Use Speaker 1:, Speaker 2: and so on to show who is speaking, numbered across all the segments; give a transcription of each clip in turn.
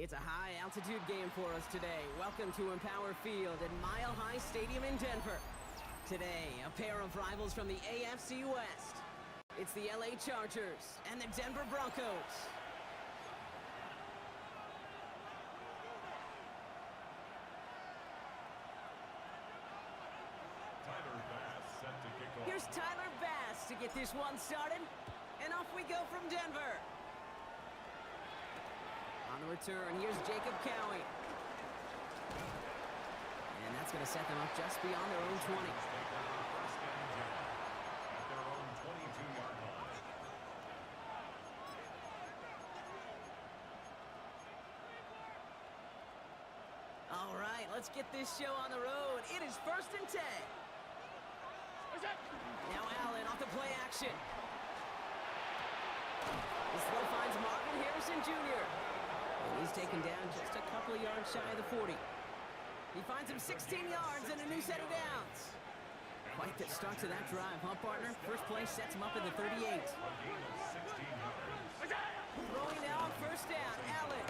Speaker 1: It's a high-altitude game for us today. Welcome to Empower Field at Mile High Stadium in Denver. Today, a pair of rivals from the AFC West. It's the LA Chargers and the Denver Broncos. Here's Tyler Bass to get this one started. And off we go from Denver. On the return, here's Jacob Cowie. And that's going to set them up just beyond their own 20.
Speaker 2: At their own 22-yard line.
Speaker 1: All right, let's get this show on the road. It is 1st and 10. Now Allen off the play action. This throw finds Marvin Harrison Jr. And he's taken down just a couple of yards shy of the 40. He finds him 16 yards and a new set of downs. Quite the start to that drive, huh, partner? First play sets him up at the 38. Throwing now on 1st down, Allen.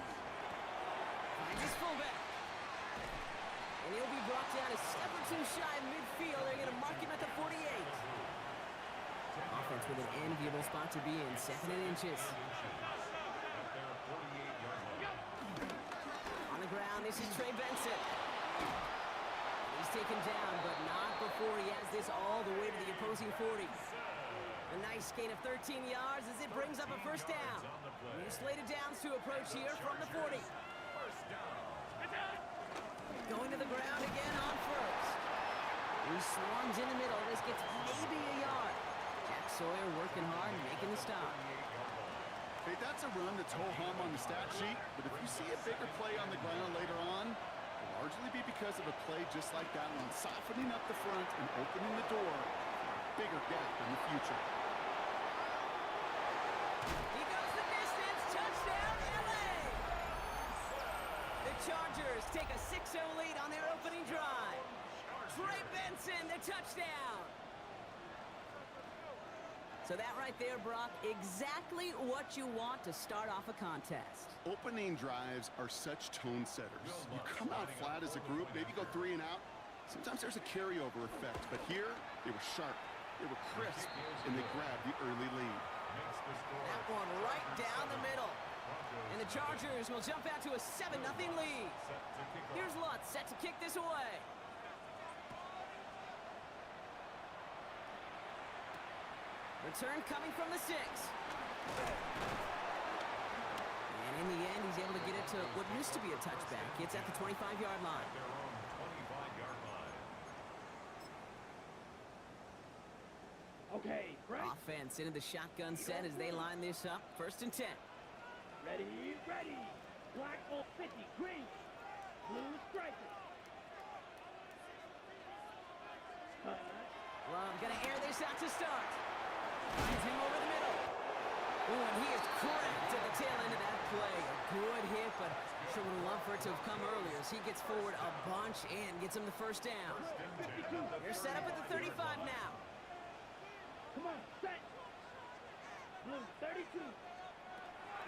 Speaker 1: Finds his fullback. And he'll be brought down a step or two shy of midfield. They're going to mark him at the 48. Offense with an enviable spot to be in, 2nd and inches. On the ground, this is Trey Benson. He's taken down, but not before he has this all the way to the opposing 40. A nice gain of 13 yards as it brings up a 1st down. New slated downs to approach here from the 40. Going to the ground again on 1st. He swarms in the middle. This gets maybe a yard. Jack Sawyer working hard and making the stop.
Speaker 3: Hey, that's a run that's ho-hum on the stat sheet, but if you see a bigger play on the ground later on, it'll largely be because of a play just like that one, softening up the front and opening the door for a bigger gap in the future.
Speaker 1: He goes the distance. Touchdown, LA! The Chargers take a 6-0 lead on their opening drive. Trey Benson, the touchdown. So that right there, Brock, exactly what you want to start off a contest.
Speaker 3: Opening drives are such tone setters. You come out flat as a group, maybe go 3 and out. Sometimes there's a carryover effect, but here, they were sharp, they were crisp, and they grabbed the early lead.
Speaker 1: That one right down the middle. And the Chargers will jump out to a 7-0 lead. Here's Lutz set to kick this away. Return coming from the 6. And in the end, he's able to get it to what used to be a touchback. It's at the 25-yard line.
Speaker 2: Their own 25-yard line.
Speaker 4: Okay, ready?
Speaker 1: Offense into the shotgun set as they line this up. 1st and 10.
Speaker 4: Ready, ready. Black ball 50, green. Blue striker.
Speaker 1: Love gonna air this out to start. Finds him over the middle. Ooh, and he is cracked at the tail end of that play. A good hit, but sure would have loved for it to have come earlier as he gets forward a bunch and gets him the 1st down. They're set up at the 35 now.
Speaker 4: Come on, set. Blue 32.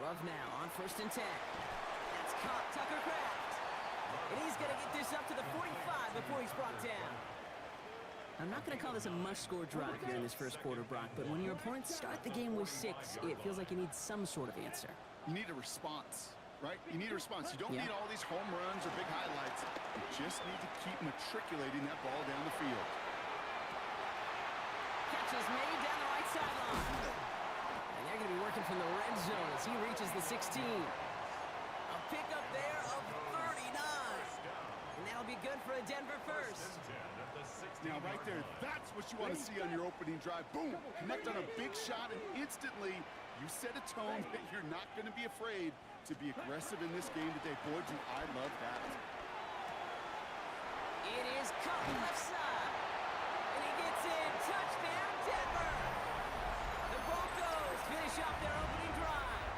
Speaker 1: Love now on 1st and 10. That's caught Tucker Kraft. And he's going to get this up to the 45 before he's brought down. I'm not going to call this a must-score drive here in this 1st quarter, Brock, but when your opponents start the game with 6, it feels like you need some sort of answer.
Speaker 3: You need a response, right? You need a response. You don't need all these home runs or big highlights. You just need to keep matriculating that ball down the field.
Speaker 1: Catch is made down the right sideline. And they're going to be working from the red zone as he reaches the 16. A pickup there of 39. And that'll be good for a Denver 1st.
Speaker 3: Now, right there, that's what you want to see on your opening drive. Boom! Connect on a big shot, and instantly, you set a tone that you're not going to be afraid to be aggressive in this game today. Boy, do I love that.
Speaker 1: It is caught left side. And he gets in. Touchdown, Denver! The Broncos finish off their opening drive.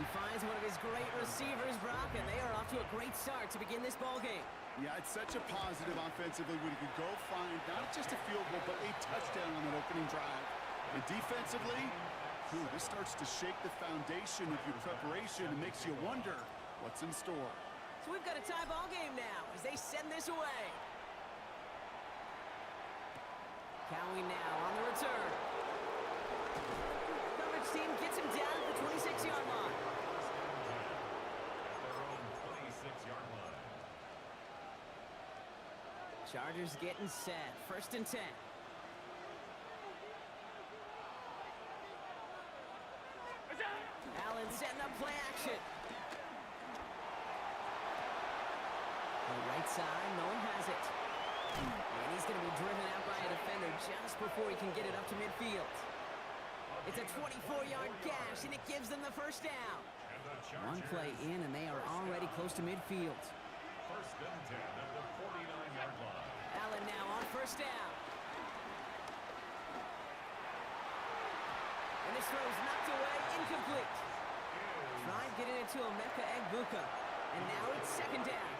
Speaker 1: He finds one of his great receivers, Brock, and they are off to a great start to begin this ballgame.
Speaker 3: Yeah, it's such a positive offensively when you can go find not just a field goal, but a touchdown on that opening drive. And defensively, Ooh, this starts to shake the foundation of your preparation and makes you wonder what's in store.
Speaker 1: So we've got a tie ball game now as they send this away. Cowie now on the return. Coverage team gets him down at the 26-yard line.
Speaker 2: Their own 26-yard line.
Speaker 1: Chargers getting set. 1st and 10. Allen setting up play action. On the right side, no one has it. And he's going to be driven out by a defender just before he can get it up to midfield. It's a 24-yard gash, and it gives them the first down. One play in, and they are already close to midfield.
Speaker 2: 1st and 10 at the 49-yard line.
Speaker 1: Allen now on 1st down. And this throw is knocked away, incomplete. Try and get it into Emeka Egbuka. And now it's 2nd down.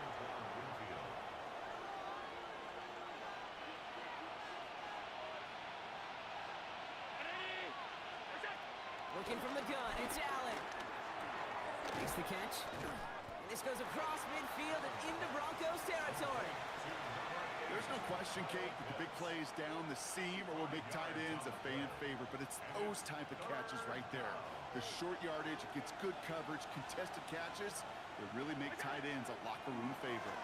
Speaker 1: Looking from the gun, it's Allen. Makes the catch. And this goes across midfield and into Broncos territory.
Speaker 3: There's no question, Kate, that the big plays down the seam or will make tight ends a fan favorite, but it's those type of catches right there. The short yardage, it gets good coverage, contested catches, they really make tight ends a locker room favorite.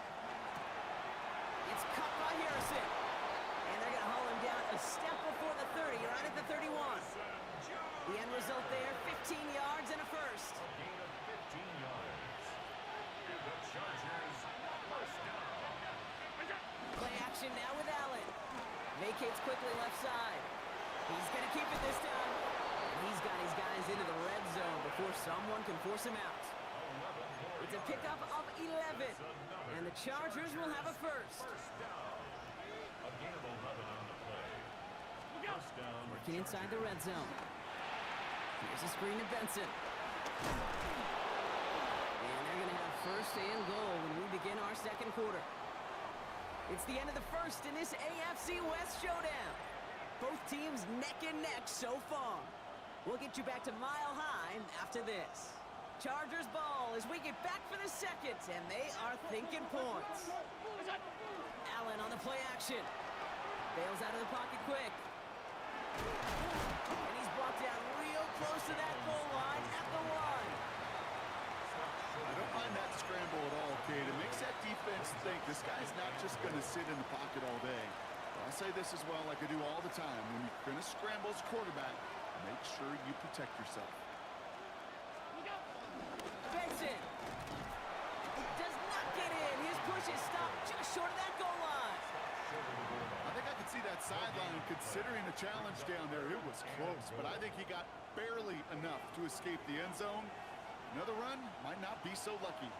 Speaker 1: It's cut by Harrison. And they're going to haul him down a step before the 30, right at the 31. The end result there, 15 yards and a first.
Speaker 2: A gain of 15 yards. Give the Chargers 1st down.
Speaker 1: Play action now with Allen. Vacates quickly left side. He's going to keep it this time. He's got his guys into the red zone before someone can force him out. It's a pickup of 11. And the Chargers will have a first.
Speaker 2: 1st down. A gain of 11 on the play. 1st down.
Speaker 1: Working inside the red zone. Here's a screen to Benson. And they're going to have 1st and goal when we begin our 2nd quarter. It's the end of the first in this AFC West showdown. Both teams neck and neck so far. We'll get you back to Mile High after this. Chargers ball as we get back for the 2nd, and they are thinking points. Allen on the play action. Bails out of the pocket quick. And he's brought down real close to that goal line at the 1.
Speaker 3: I don't mind that scramble at all, Kate. It makes that defense think this guy's not just going to sit in the pocket all day. But I'll say this as well, like I do all the time. When you're going to scramble as quarterback, make sure you protect yourself.
Speaker 1: Benson does not get in. His push is stopped just short of that goal line.
Speaker 3: I think I could see that sideline considering a challenge down there. It was close, but I think he got barely enough to escape the end zone. Another run might not be so lucky.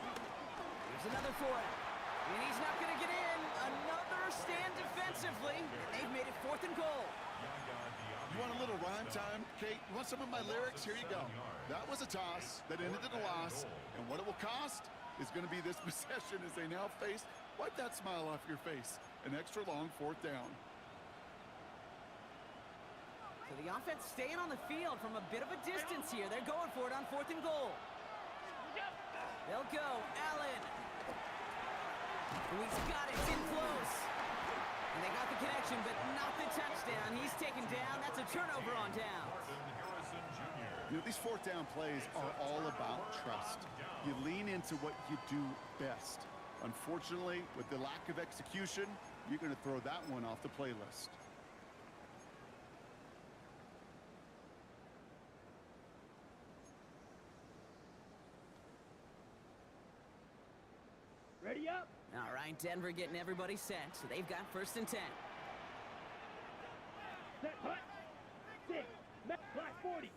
Speaker 1: Here's another for him. And he's not going to get in. Another stand defensively. And they've made it 4th and goal.
Speaker 3: You want a little rhyme time, Kate? You want some of my lyrics? Here you go. That was a toss that ended in a loss. And what it will cost is going to be this possession as they now face. Wipe that smile off your face. An extra long 4th down.
Speaker 1: So the offense staying on the field from a bit of a distance here. They're going for it on 4th and goal. They'll go. Allen. He's got it. It's in close. And they got the connection, but not the touchdown. He's taken down. That's a turnover on downs.
Speaker 3: You know, these 4th down plays are all about trust. You lean into what you do best. Unfortunately, with the lack of execution, you're going to throw that one off the playlist.
Speaker 4: Ready up?
Speaker 1: All right, Denver getting everybody set. So they've got 1st and 10.
Speaker 4: Set, hut. 6. Black 40.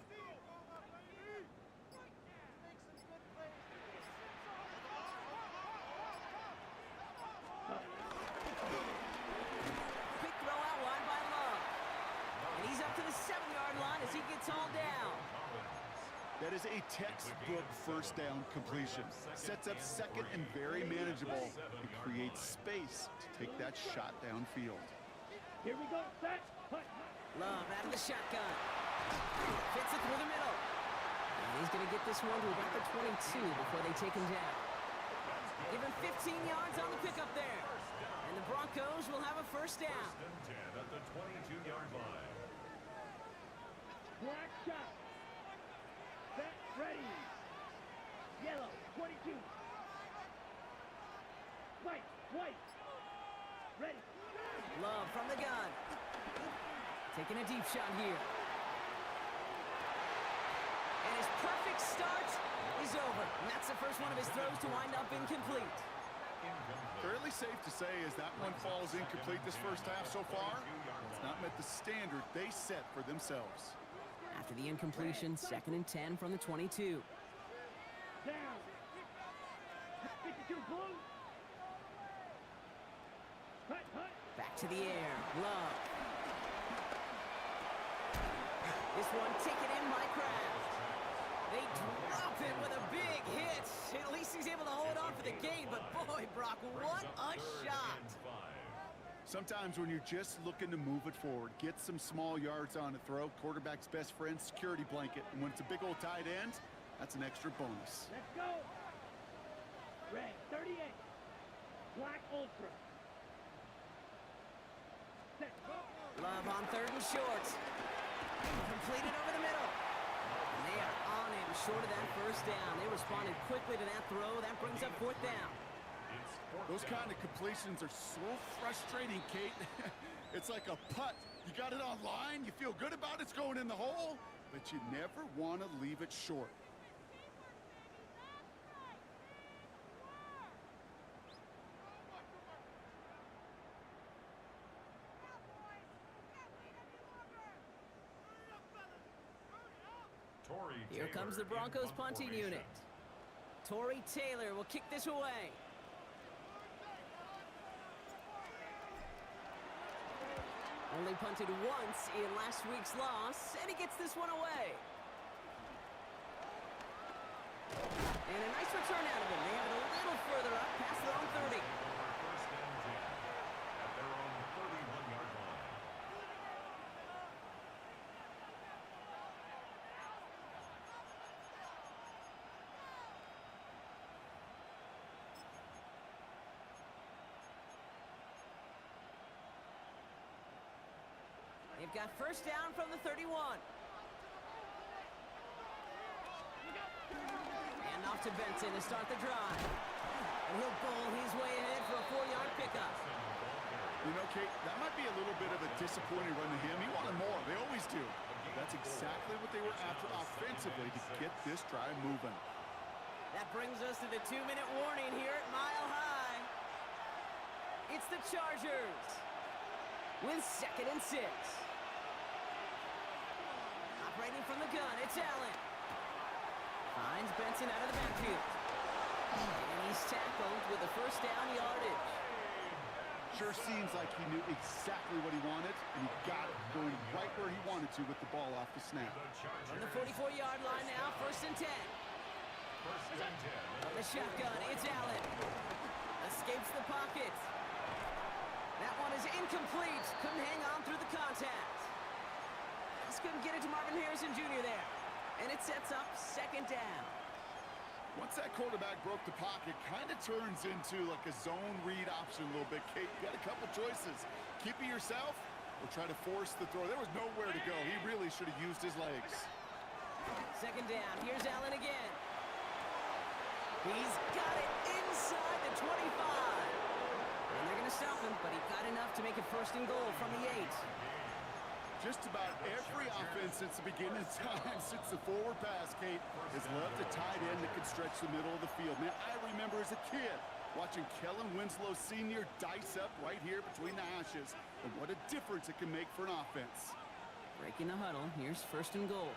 Speaker 1: Quick throw out wide by Love. And he's up to the 7-yard line as he gets all down.
Speaker 3: That is a textbook 1st down completion. Sets up 2nd and very manageable. It creates space to take that shot downfield.
Speaker 4: Here we go. Set, hut.
Speaker 1: Love out of the shotgun. Fits it through the middle. And he's going to get this one to about the 22 before they take him down. Give him 15 yards on the pickup there. And the Broncos will have a first down.
Speaker 2: First and 10 at the 22-yard line.
Speaker 4: Black shot. Set, ready. Yellow, 22. White. Ready.
Speaker 1: Love from the gun. Taking a deep shot here. And his perfect start is over. And that's the first one of his throws to wind up incomplete.
Speaker 3: Fairly safe to say as that one falls incomplete this first half so far, it's not met the standard they set for themselves.
Speaker 1: After the incompletion, 2nd and 10 from the 22.
Speaker 4: Down. 52 blue. Hut.
Speaker 1: Back to the air. Love. This one taken in by Kraft. They drop him with a big hit. At least he's able to hold on for the game. But boy, Brock, what a shot.
Speaker 3: Sometimes when you're just looking to move it forward, get some small yards on a throw, quarterback's best friend, security blanket. And when it's a big old tight end, that's an extra bonus.
Speaker 4: Let's go. Red, 38. Black Ultra. Set, go.
Speaker 1: Love on 3rd and short. Completed over the middle. And they are on him short of that first down. They responded quickly to that throw. That brings up 4th down.
Speaker 3: Those kind of completions are so frustrating, Kate. It's like a putt. You got it on line, you feel good about it's going in the hole, but you never want to leave it short.
Speaker 1: Here comes the Broncos punting unit. Torrey Taylor will kick this away. Only punted once in last week's loss, and he gets this one away. And a nice return out of him. They have it a little further up, past their own 30.
Speaker 2: First and 10 at their own 31-yard line.
Speaker 1: They've got first down from the 31. And off to Benson to start the drive. And he'll bowl his way ahead for a 4-yard pickup.
Speaker 3: You know, Kate, that might be a little bit of a disappointing run to him. He wanted more. They always do. That's exactly what they were after offensively to get this drive moving.
Speaker 1: That brings us to the 2-minute warning here at Mile High. It's the Chargers with 2nd and 6. Operating from the gun, it's Allen. Finds Benson out of the backfield. And he's tackled with a first down yardage.
Speaker 3: Sure seems like he knew exactly what he wanted, and he got it going right where he wanted to with the ball off the snap.
Speaker 1: On the 44-yard line now, 1st and 10. From the shotgun, it's Allen. Escapes the pocket. That one is incomplete. Couldn't hang on through the contact. Just couldn't get it to Marvin Harrison Jr. there. And it sets up 2nd down.
Speaker 3: Once that quarterback broke the pocket, kind of turns into like a zone read option a little bit. Kate, you got a couple choices. Keep it yourself or try to force the throw. There was nowhere to go. He really should have used his legs.
Speaker 1: 2nd down. Here's Allen again. He's got it inside the 25. And they're going to stop him, but he got enough to make it 1st and goal from the 8.
Speaker 3: Just about every offense since the beginning of time, since the forward pass, Kate, has loved a tight end that can stretch the middle of the field. Man, I remember as a kid watching Kellen Winslow Sr. dice up right here between the hashes. And what a difference it can make for an offense.
Speaker 1: Breaking the huddle. Here's 1st and goal.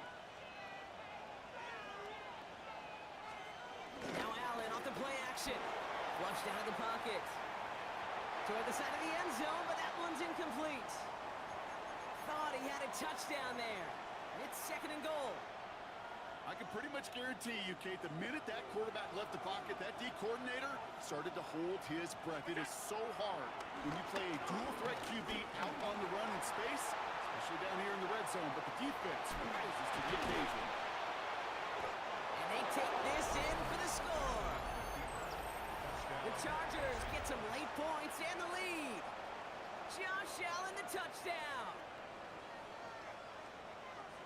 Speaker 1: Now Allen off the play action. Flushed out of the pocket. Toward the side of the end zone, but that one's incomplete. Thought he had a touchdown there. It's 2nd and goal.
Speaker 3: I can pretty much guarantee you, Kate, the minute that quarterback left the pocket, that D coordinator started to hold his breath. It is so hard when you play a dual threat QB out on the run in space, especially down here in defense rises to the occasion.
Speaker 1: And they take this in for the score. The Chargers get some late points and the lead. Josh Allen, the touchdown.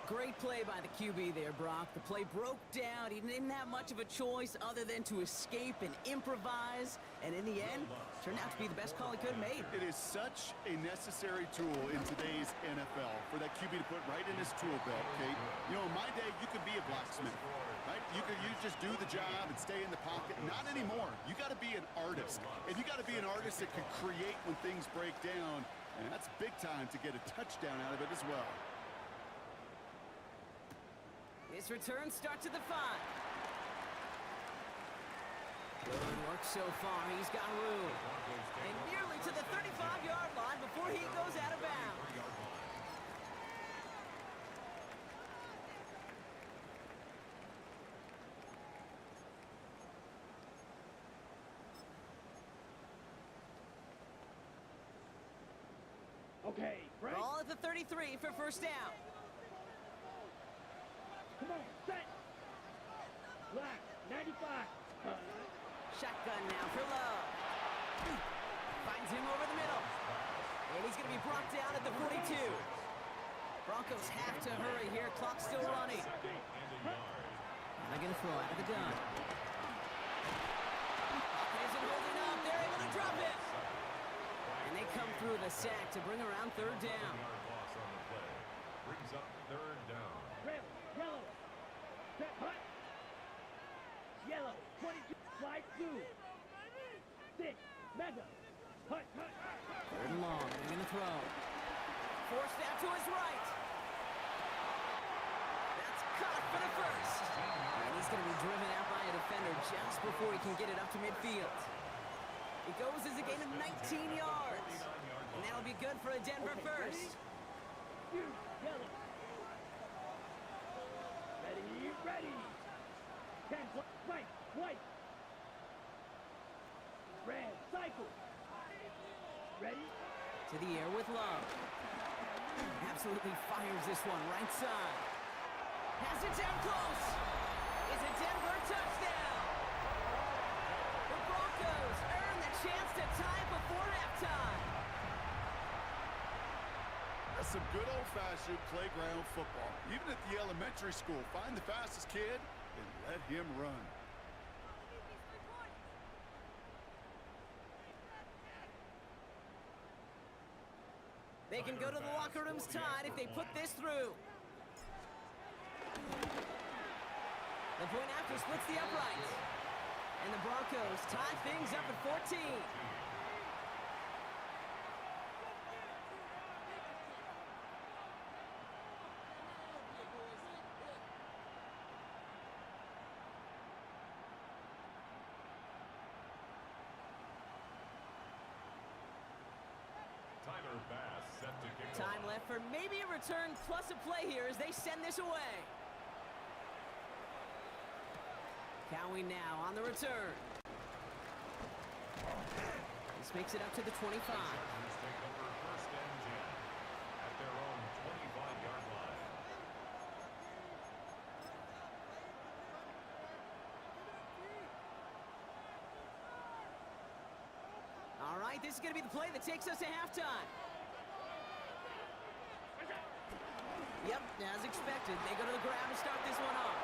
Speaker 1: Great play by the QB there, Brock. The play broke down. He didn't have much of a choice other than to escape and improvise. And in the end, turned out to be the best call he could have made.
Speaker 3: It is such a necessary tool in today's NFL for that QB to put right in his tool belt, Kate. You know, in my day, you could be a blacksmith, right? You just do the job and stay in the pocket. Not anymore. You got to be an artist. And you got to be an artist that can create when things break down. And that's big time to get a touchdown out of it as well.
Speaker 1: His return starts at the 5. Good work so far. He's got room. And nearly to the 35-yard line before he goes out of bounds.
Speaker 4: Okay, Frank.
Speaker 1: Ball at the 33 for first down.
Speaker 4: Come on, set. Black, 95.
Speaker 1: Shotgun now for Love. Finds him over the middle. And he's going to be brought down at the 42. Broncos have to hurry here. Clock's still running. They're going to throw out of the gun. Isn't holding up. They're able to drop it. And they come through the sack to bring around third down.
Speaker 2: Loss on the play. Brings up third down.
Speaker 4: Red, yellow. Set, hut. Yellow, 22, slide through. 6, mega. Hut, hut.
Speaker 1: Third and long. They're going to throw. Forced out to his right. That's caught for the first. And he's going to be driven out by a defender just before he can get it up to midfield. It goes as a gain of 19 yards. And that'll be good for a Denver first.
Speaker 4: You, yellow. Ready, ready. 10, right, white. Red, cycle. Ready?
Speaker 1: To the air with Love. Absolutely fires this one right side. Has it down close. It's a Denver touchdown. The Broncos earn the chance to tie before halftime.
Speaker 3: That's some good old-fashioned playground football. Even at the elementary school, find the fastest kid and let him run.
Speaker 1: They can go to the locker rooms tied if they put this through. The point after splits the upright. And the Broncos tie things up at 14.
Speaker 2: Tyler Bass set to kick
Speaker 1: Time
Speaker 2: off.
Speaker 1: left for maybe a return plus a play here as they send this away. Cowie now on the return. This makes it up to the 25.
Speaker 2: Chargers take over first and 10 at their own 25-yard line.
Speaker 1: All right, this is going to be the play that takes us to halftime. Yep, as expected, they go to the ground to start this one off.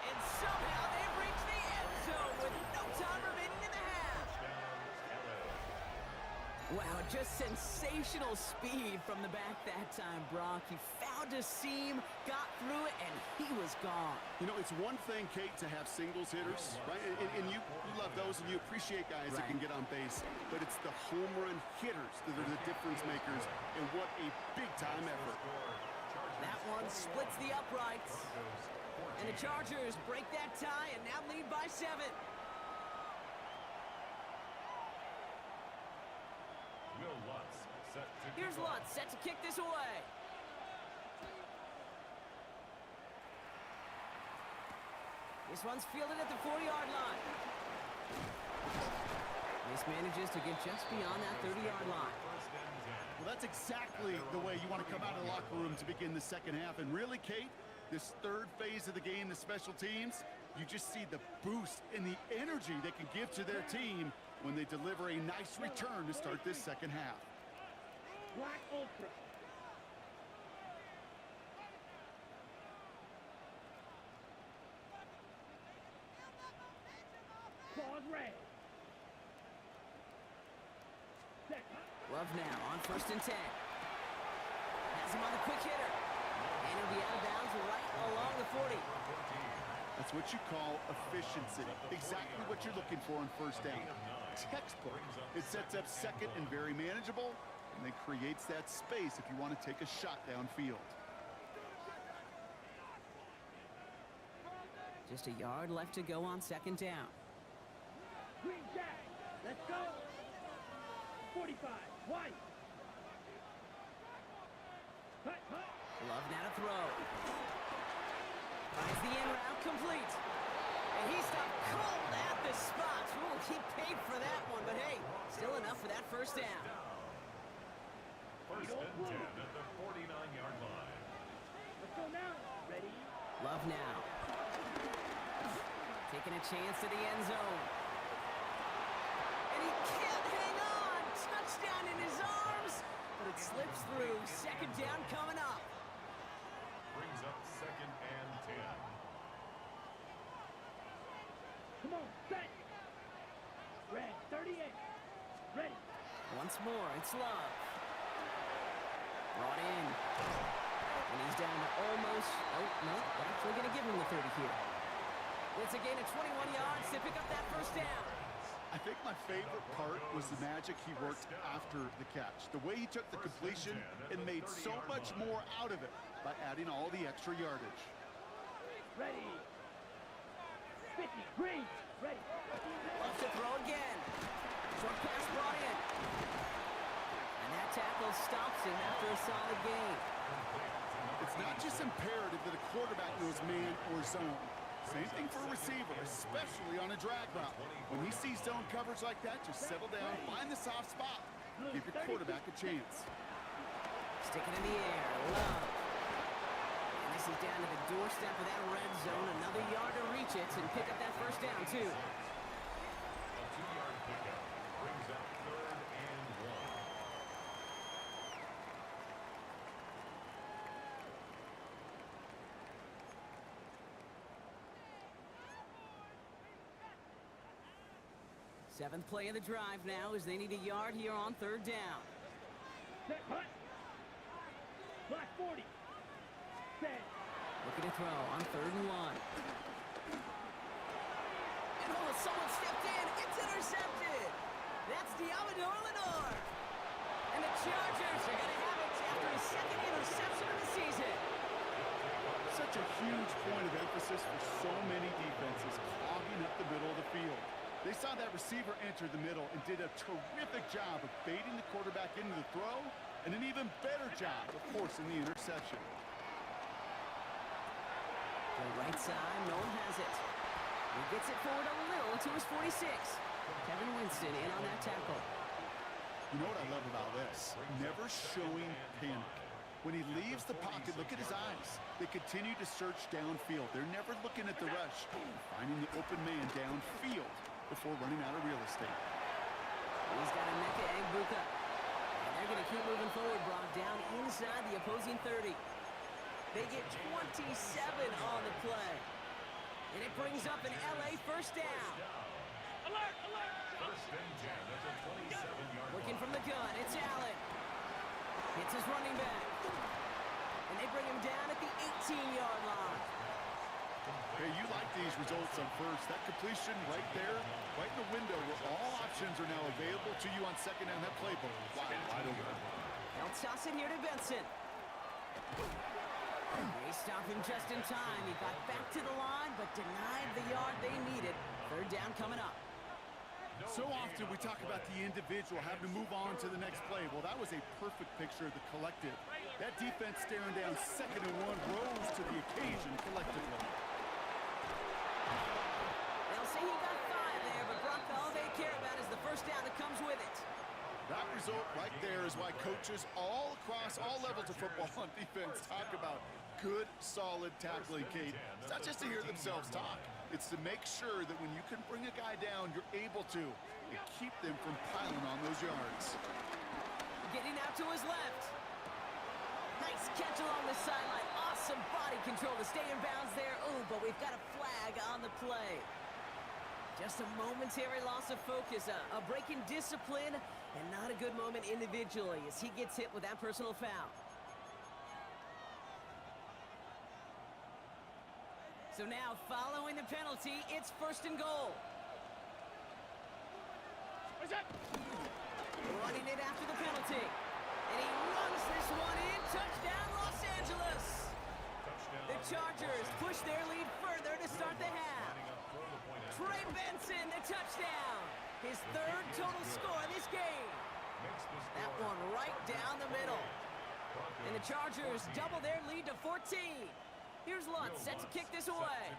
Speaker 1: And somehow they've reached the end zone with no time remaining in the half. Wow, just sensational speed from the back that time, Brock. He found a seam, got through it, and he was gone.
Speaker 3: You know, it's one thing, Kate, to have singles hitters, right? And you love those and you appreciate guys that can get on base. But it's the home run hitters that are the difference makers, and what a big-time effort.
Speaker 1: That one splits the uprights. And the Chargers break that tie and now lead by 7.
Speaker 2: Will Lutz set to
Speaker 1: Here's
Speaker 2: kick off.
Speaker 1: Lutz set to kick this away. This one's fielded at the 4-yard line. This Just manages to get just beyond that 30-yard line.
Speaker 3: Well, that's exactly the way you want to come out of the locker room to begin the second half. And really, Kate, this third phase of the game, the special teams, you just see the boost and the energy they can give to their team when they deliver a nice return to start this second half.
Speaker 4: Black Ultra. Claws red.
Speaker 1: Love now on 1st and 10. Has him on the quick hitter. And he'll be out of bounds right along the 40.
Speaker 3: That's what you call efficiency. Exactly what you're looking for on first down. Textbook. It sets up second and very manageable, and then creates that space if you want to take a shot downfield.
Speaker 1: Just a yard left to go on 2nd down.
Speaker 4: Green Jack. Let's go. 45. White. Cut.
Speaker 1: Love now to throw. Finds the in route complete. And he stopped cold at the spot. Ooh, he paid for that one, but hey, still enough for that first down.
Speaker 2: First and 10 at the 49-yard line.
Speaker 4: Let's go now. Ready?
Speaker 1: Love now. Taking a chance to the end zone. And he can't hang on. Touchdown in his arms. But it slips through. 2nd down coming up.
Speaker 2: Brings up 2nd and 10.
Speaker 4: Come on, set. Red 38. Ready.
Speaker 1: Once more, it's Love. Brought in. And he's down to almost... Oh, no, they're actually going to give him the 30 here. It's a gain of 21 yards to pick up that first down.
Speaker 3: I think my favorite part was the magic he worked after the catch. The way he took the completion and made so much more out of it by adding all the extra yardage.
Speaker 4: Ready. 50. Green. Ready.
Speaker 1: Love to throw again. Short pass brought in. And that tackle stops him after a solid gain.
Speaker 3: It's not just imperative that a quarterback knows man or zone. Same thing for a receiver, especially on a drag route. When he sees zone coverage like that, just settle down, find the soft spot, give your quarterback a chance.
Speaker 1: Sticking in the air, Love. And this is down to the doorstep of that red zone. Another yard to reach it and pick up that first down, too.
Speaker 2: A 2-yard pickup brings up 3rd and 1.
Speaker 1: Seventh play of the drive now as they need a yard here on 3rd down.
Speaker 4: Set. Hut. Black 40. Set.
Speaker 1: Looking to throw on 3rd and 1. And oh, someone stepped in. It's intercepted. That's Diamador Lenore. And the Chargers are going to have it after his 2nd interception of the season.
Speaker 3: Such a huge point of emphasis for so many defenses, clogging up the middle of the field. They saw that receiver enter the middle and did a terrific job of baiting the quarterback into the throw, and an even better job of forcing the interception.
Speaker 1: To the right side, Nolan has it. He gets it forward a little to his 46. Kevin Winston in on that tackle.
Speaker 3: You know what I love about this? Never showing panic. When he leaves the pocket, look at his eyes. They continue to search downfield. They're never looking at the rush, finding the open man downfield before running out of real estate.
Speaker 1: He's got a Emeka Egbuka. And they're going to keep moving forward, Brock, down inside the opposing 30. They get 27 on the play. And it brings up an LA first down.
Speaker 4: Alert.
Speaker 2: 1st and 10 at the 27-yard
Speaker 1: Working
Speaker 2: line.
Speaker 1: from the gun, it's Allen. Hits his running back. And they bring him down at the 18-yard line.
Speaker 3: Hey, you like these results on first. That completion right there, right in the window where all options are now available to you on 2nd down. That playbook wide open.
Speaker 1: They'll toss it here to Benson. They stop him just in time. He got back to the line, but denied the yard they needed. 3rd down coming up.
Speaker 3: So often we talk about the individual having to move on to the next play. Well, that was a perfect picture of the collective. That defense staring down 2nd and 1 rose to the occasion collectively.
Speaker 1: They'll say he got 5 there, but Brock, all they care about is the first down to
Speaker 3: result right there is why coaches all across all levels of football on defense talk about good, solid tackling, Kate. It's not just to hear themselves talk. It's to make sure that when you can bring a guy down, you're able to and keep them from piling on those yards.
Speaker 1: Getting out to his left. Nice catch along the sideline. Awesome body control to stay in bounds there. Ooh, but we've got a flag on the play. Just a momentary loss of focus, a break in discipline, and not a good moment individually as he gets hit with that personal foul. So now, following the penalty, it's 1st and goal. Running it after the penalty. And he runs this one in. Touchdown, Los Angeles. The Chargers push their lead further to start the half. Trey Benson, the touchdown. His 3rd total score in this game. That one right down the middle. And the Chargers double their lead to 14. Here's Lutz set to kick this away.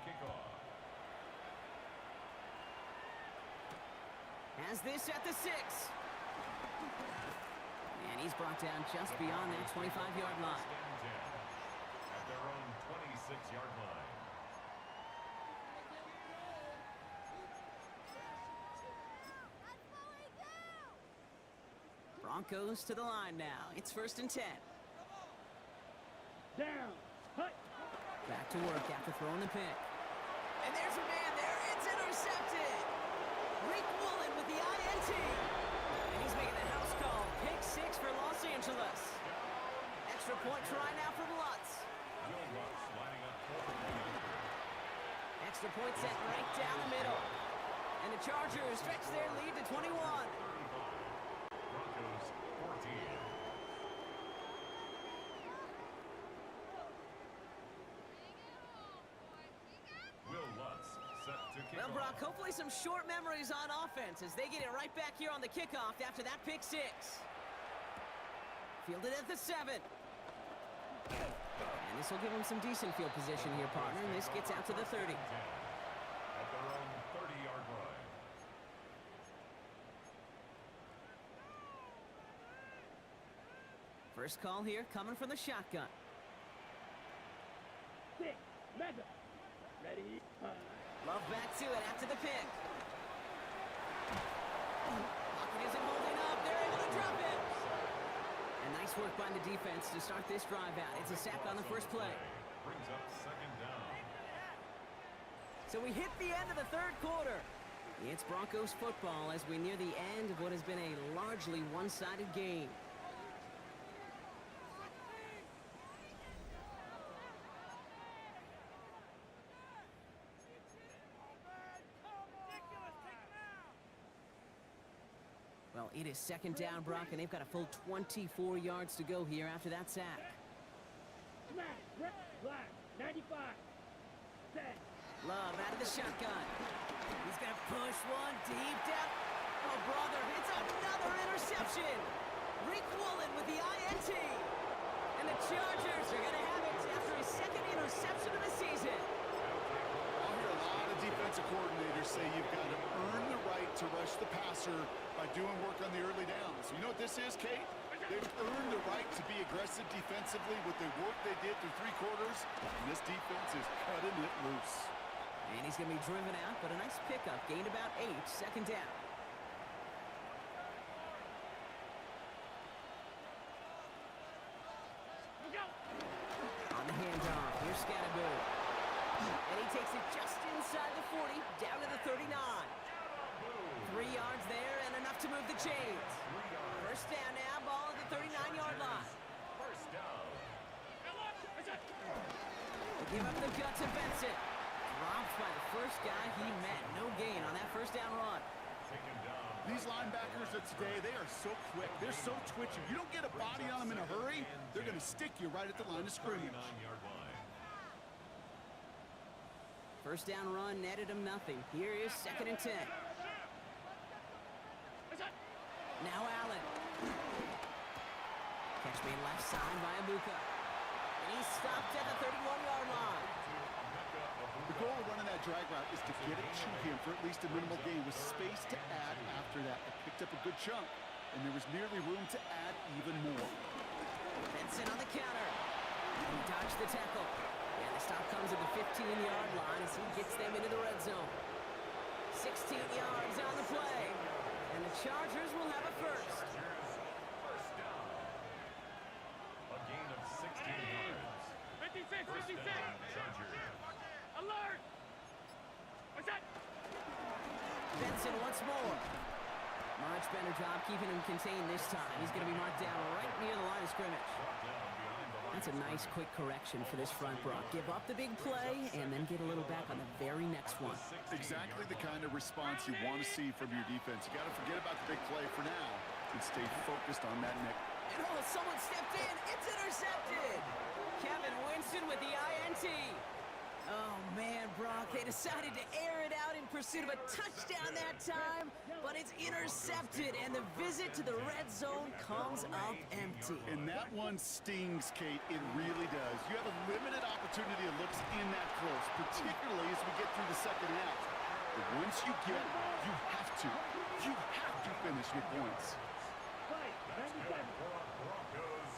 Speaker 1: Has this at the 6. And he's brought down just beyond that 25-yard line.
Speaker 2: At their own 26-yard line.
Speaker 1: Broncos to the line now. It's 1st and 10.
Speaker 4: Down. Hut.
Speaker 1: Back to work after throwing the pick. And there's a man there. It's intercepted. Rick Woolen with the INT. And he's making the house call. Pick 6 for Los Angeles. Extra point try now from Lutz. Extra point set right down the middle. And the Chargers stretch their lead to 21.
Speaker 2: Broncos 14. Will Lutz set to kick
Speaker 1: Well,
Speaker 2: off.
Speaker 1: Brock, hopefully some short memories on offense as they get it right back here on the kickoff after that pick 6. Fielded at the 7. And this will give him some decent field position here, partner. And this gets out to the 30.
Speaker 2: At their own 30-yard line.
Speaker 1: First call here coming from the shotgun.
Speaker 4: 6. Mega. Ready.
Speaker 1: Love back to it after the pick. Pocket isn't holding up. They're able to drop it. And nice work by the defense to start this drive out. It's a sack on the first play.
Speaker 2: Brings up 2nd down.
Speaker 1: So we hit the end of the 3rd quarter. It's Broncos football as we near the end of what has been a largely one-sided game. Well, it is 2nd down, Brock, and they've got a full 24 yards to go here after that sack.
Speaker 4: Smash. Black. 95. Set.
Speaker 1: Love out of the shotgun. He's going to push one deep down. Oh, brother, it's another interception. Rick Woolen with the INT. And the Chargers are going to have it after his 2nd interception of the season.
Speaker 3: I'll hear a lot of defensive coordinators say you've got to earn the right to rush the passer by doing work on the early downs. You know what this is, Kate? They've earned the right to be aggressive defensively with the work they did through 3 quarters, and this defense is cutting it loose.
Speaker 1: And he's going to be driven out, but a nice pickup. Gained about 8, 2nd down. On the handoff, here's Scatterbo. And he takes it just inside the 40, down to the 39. 3 yards there and enough to move the chains. First down now, ball at the 39-yard line.
Speaker 2: First down.
Speaker 1: They give up the gut to Benson. Dropped by the first guy he met. No gain on that first down run.
Speaker 2: Taken down.
Speaker 3: These linebackers of today, they are so quick. They're so twitchy. You don't get a body on them in a hurry, they're going to stick you right at the line of scrimmage.
Speaker 2: 39-yard line.
Speaker 1: First down run netted him nothing. Here is 2nd and 10. Now Allen. Catch made left side by Abuka. And he's stopped at the 31-yard line.
Speaker 3: The goal of running that drag route is to get it to him for at least a minimal gain with space to add after that. They picked up a good chunk. and there was nearly room to add even more.
Speaker 1: Benson on the counter. And he dodged the tackle. And the stop comes at the 15-yard line as he gets them into the red zone. 16 yards on the play. And the Chargers will have a first.
Speaker 2: Chargers, first down. A gain of 16 yards.
Speaker 4: 56,
Speaker 2: First
Speaker 4: 56.
Speaker 2: down, Chargers.
Speaker 4: Alert. What's that?
Speaker 1: Benson once more. Much better job keeping him contained this time. He's going to be marked down right near the line of scrimmage.
Speaker 2: Brought down behind the line.
Speaker 1: That's a nice quick correction for this front, Brock. Give up the big play and then get a little back on the very next one.
Speaker 3: Exactly the kind of response you want to see from your defense. You got to forget about the big play for now and stay focused on that next.
Speaker 1: And oh, someone stepped in. It's intercepted. Kevin Winston with the INT. Oh, man, Brock, they decided to air it out in pursuit of a touchdown that time, but it's intercepted, and the visit to the red zone comes up empty.
Speaker 3: And that one stings, Kate. It really does. You have a limited opportunity that looks in that close, particularly as we get through the second half. But once you get it, you have to finish your points.
Speaker 4: Right, 97.
Speaker 2: Broncos,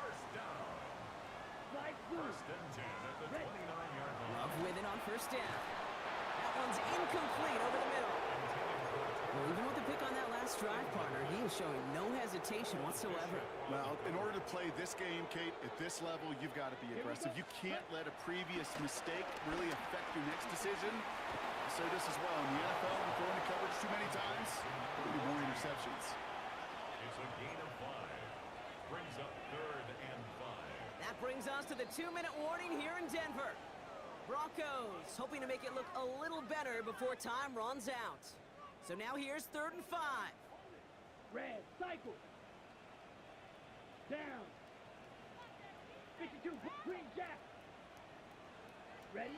Speaker 2: first down.
Speaker 4: Slide through.
Speaker 2: First and 10 at the 29-yard line.
Speaker 1: Love with it on first down. That one's incomplete over the middle. Well, even with the pick on that last drive, partner, he is showing no hesitation whatsoever.
Speaker 3: Well, in order to play this game, Kate, at this level, you've got to be aggressive. You can't let a previous mistake really affect your next decision. I'll say this as well. In the NFL, when throwing the coverage too many times, there'll be more interceptions.
Speaker 2: It's a gain of 5. Brings up third and 5.
Speaker 1: That brings us to the 2-minute warning here in Denver. Broncos hoping to make it look a little better before time runs out. So now here's 3rd and 5.
Speaker 4: Red, cycle. Down. 52, green jack. Ready?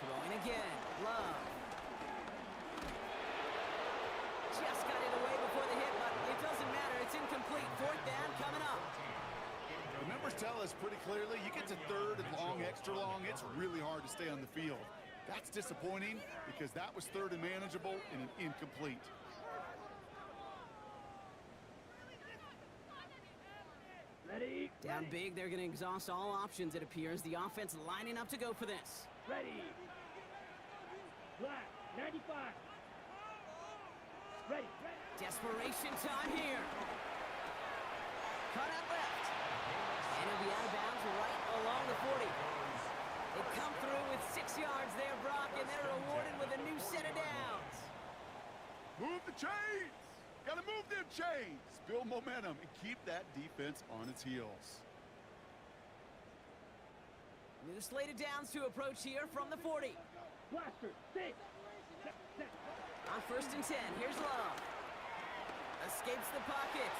Speaker 1: Throwing again. Love. Just got it away before the hit, but it doesn't matter. It's incomplete. 4th down coming up.
Speaker 3: The numbers tell us pretty clearly, you get to 3rd and long, extra long, it's really hard to stay on the field. That's disappointing because that was 3rd and manageable and an incomplete.
Speaker 4: Ready?
Speaker 1: Down
Speaker 4: Ready.
Speaker 1: big, they're going to exhaust all options, it appears. The offense lining up to go for this.
Speaker 4: Ready. Black, 95. Ready.
Speaker 1: Desperation time here. Cut out left. And he'll be out of bounds right along the 40. They come through with 6 yards there, Brock, and they're rewarded with a new set of downs.
Speaker 3: Move the chains! Gotta move them chains! Build momentum and keep that defense on its heels.
Speaker 1: New slate of downs to approach here from the 40.
Speaker 4: Blaster, 6.
Speaker 1: On 1st and 10, here's Love. Escapes the pocket.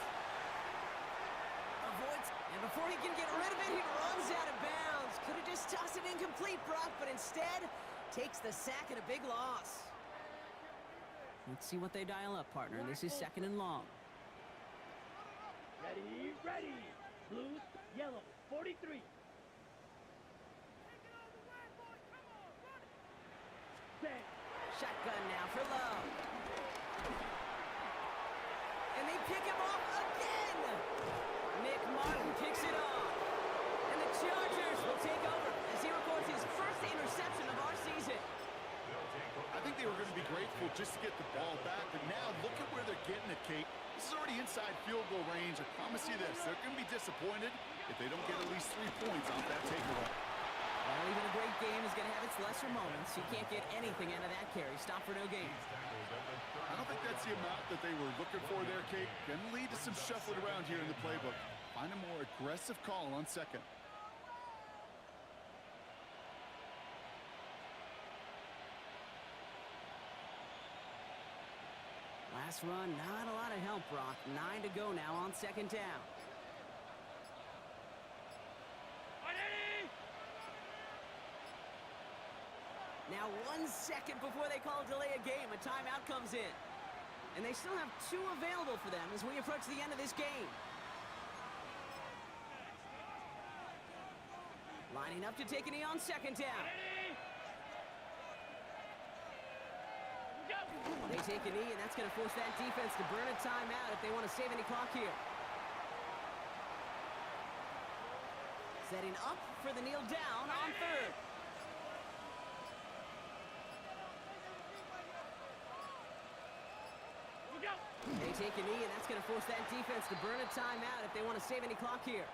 Speaker 1: Avoids, and before he can get rid of it, he runs out of bounds. Could have just tossed it incomplete, Brock, but instead takes the sack and a big loss. Let's see what they dial up, partner. This is 2nd and long.
Speaker 4: Ready, ready. Blue, yellow, 43. Set.
Speaker 1: Shotgun now for Love. And they pick him off again. Nick Martin picks it off. And the Chargers will take over as he records his first interception of our season.
Speaker 3: I think they were going to be grateful just to get the ball back, but now look at where they're getting it, Kate. This is already inside field goal range. I promise you this, they're going to be disappointed if they don't get at least 3 points off that takeaway.
Speaker 1: Well, even a great game is going to have its lesser moments. You can't get anything out of that carry. Stop for no gain.
Speaker 3: I don't think that's the amount that they were looking for there, Kate. Going to lead to some shuffling around here in the playbook. Find a more aggressive call on 2nd.
Speaker 1: Last run, not a lot of help, Brock. 9 to go now on 2nd down.
Speaker 4: Ready?
Speaker 1: Now 1 second before they call delay a game, a timeout comes in. And they still have 2 available for them as we approach the end of this game. Lining up to take a knee on 2nd down.
Speaker 4: Ready? Go.
Speaker 1: They take a knee, and that's going to force that defense to burn a timeout if they want to save any clock here. Setting up for the kneel down on third.
Speaker 4: Look out!
Speaker 1: They take a knee, and that's going to force that defense to burn a timeout if they want to save any clock here.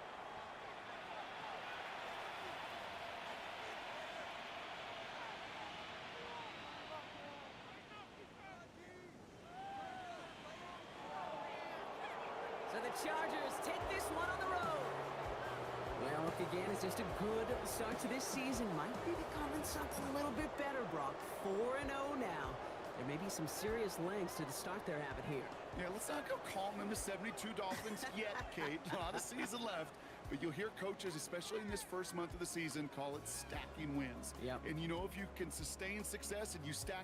Speaker 1: So the Chargers take this one on the road. Well, look again, it's just a good start to this season. Might be becoming something a little bit better, Brock. 4-0 now. There may be some serious lengths to the start they're having here.
Speaker 3: Yeah, let's not go calling them the 72 Dolphins yet, Kate. A lot of season left. But you'll hear coaches, especially in this first month of the season, call it stacking wins.
Speaker 1: Yep.
Speaker 3: And you know, if you can sustain success and you stack